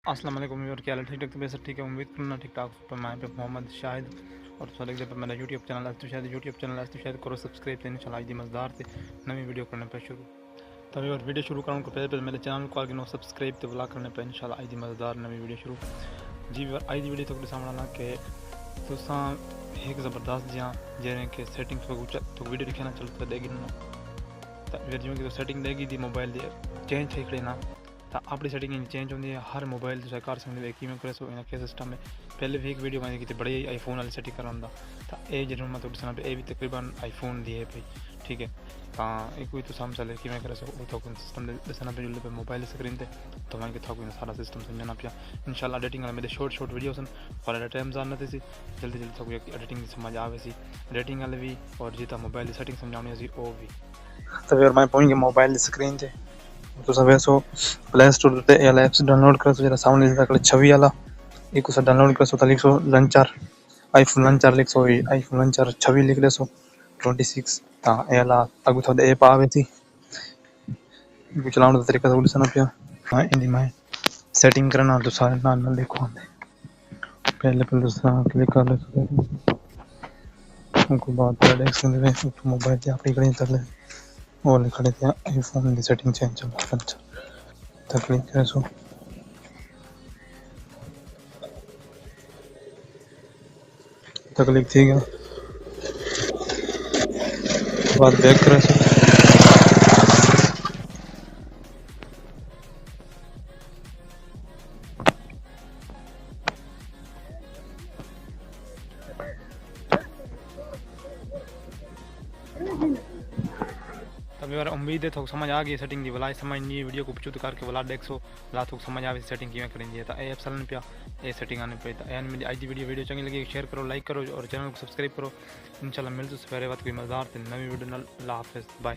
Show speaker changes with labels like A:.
A: अस्सलाम वालेकुम और क्या हाल है? ठीक ठाक? तबीयत सब ठीक है? उम्मीद करना ठीक ठाक। पर मैं पे मोहम्मद शाहिद और सवाल पर मेरा यूट्यूब चैनल है तो शायद करो सब्सक्राइब तो इंशाल्लाह आज दी मज़ेदार से नवी वीडियो करने पर शुरू तभी और वीडियो शुरू करूँ पहले मेरे चैनल को आगे नो सब्सक्राइब तो बुला करने पर इंशाल्लाह आज दी मज़ेदार नवी वीडियो शुरू जी आज दी वीडियो तो सामने कि तुसा एक ज़बरदस्त जहाँ जैसे कि सेटिंग्स तो वीडियो दिखाना चलता देगी ना जिमें कि सेटिंग देगी दी मोबाइल दी चेंज थी खड़े ना तो अपनी सेटिंग चेंज होंगी है हर मोबाइल तो कर सकते किमें करे सो इनके सिस्टम में पहले भी एक वीडियो मैंने की बड़े आईफोन वाली सेटिंग कराना तो ये जरूर मैं दसना ये भी तकरीबन आईफोन दी है भाई ठीक है तो एक कोई तो समझ चले किमें करे सो तो सिस्टम दसना पे जो मोबाइल स्क्रीन पे तो मैं था कोई सारा सिस्टम समझना पिया इंशाल्लाह एडिटिंग मेरे शॉर्ट वीडियोस और टाइम जानना थी जल्दी जल्दी तो एडिटिंग समझ आवे सी एडिटिंग वाले भी और जितना मोबाइल की सेटिंग समझानी सी वो भी तो फिर मैं पहुंच गया मोबाइल स्क्रीन से तो सब ऐसो प्ले स्टोर पे एल ऐप्स डाउनलोड कर जरा सामने तक छवि वाला एक उसे डाउनलोड कर तो लिख सो लंचार आईफोन लंचार लिख सो आईफोन लंचार छवि लिख ले सो 26 ता एला अगु तो ऐप आवे थी चलाने का तरीका तो दिसना पिया हां इंदी में सेटिंग करना तो सारे नाल देखो पहले दूसरा क्लिक कर ले उनको बात कर ले मोबाइल पे अपनी करें कर ले और लिखा थे आईफोन की सेटिंग चेंज चल तकलीफ करे सो तकलीफ थी गया बाद बैक करे सो तभी और उम्मीद है तो समझ आ गई सेटिंग की वाला समझ नहीं वीडियो को पुछुत करके वाला देखो वाला तो समझ आवे सेटिंग किवें करेंगे तो ऐप चलन पिया ये सेटिंग आने पे तो एन मेरी आज की वीडियो चंगी लगी शेयर करो लाइक करो और चैनल को सब्सक्राइब करो इंशाल्लाह मिलते सवेरे वक्त कोई मज़ेदार नवी वीडियो अल्लाह हाफिज़ बाय।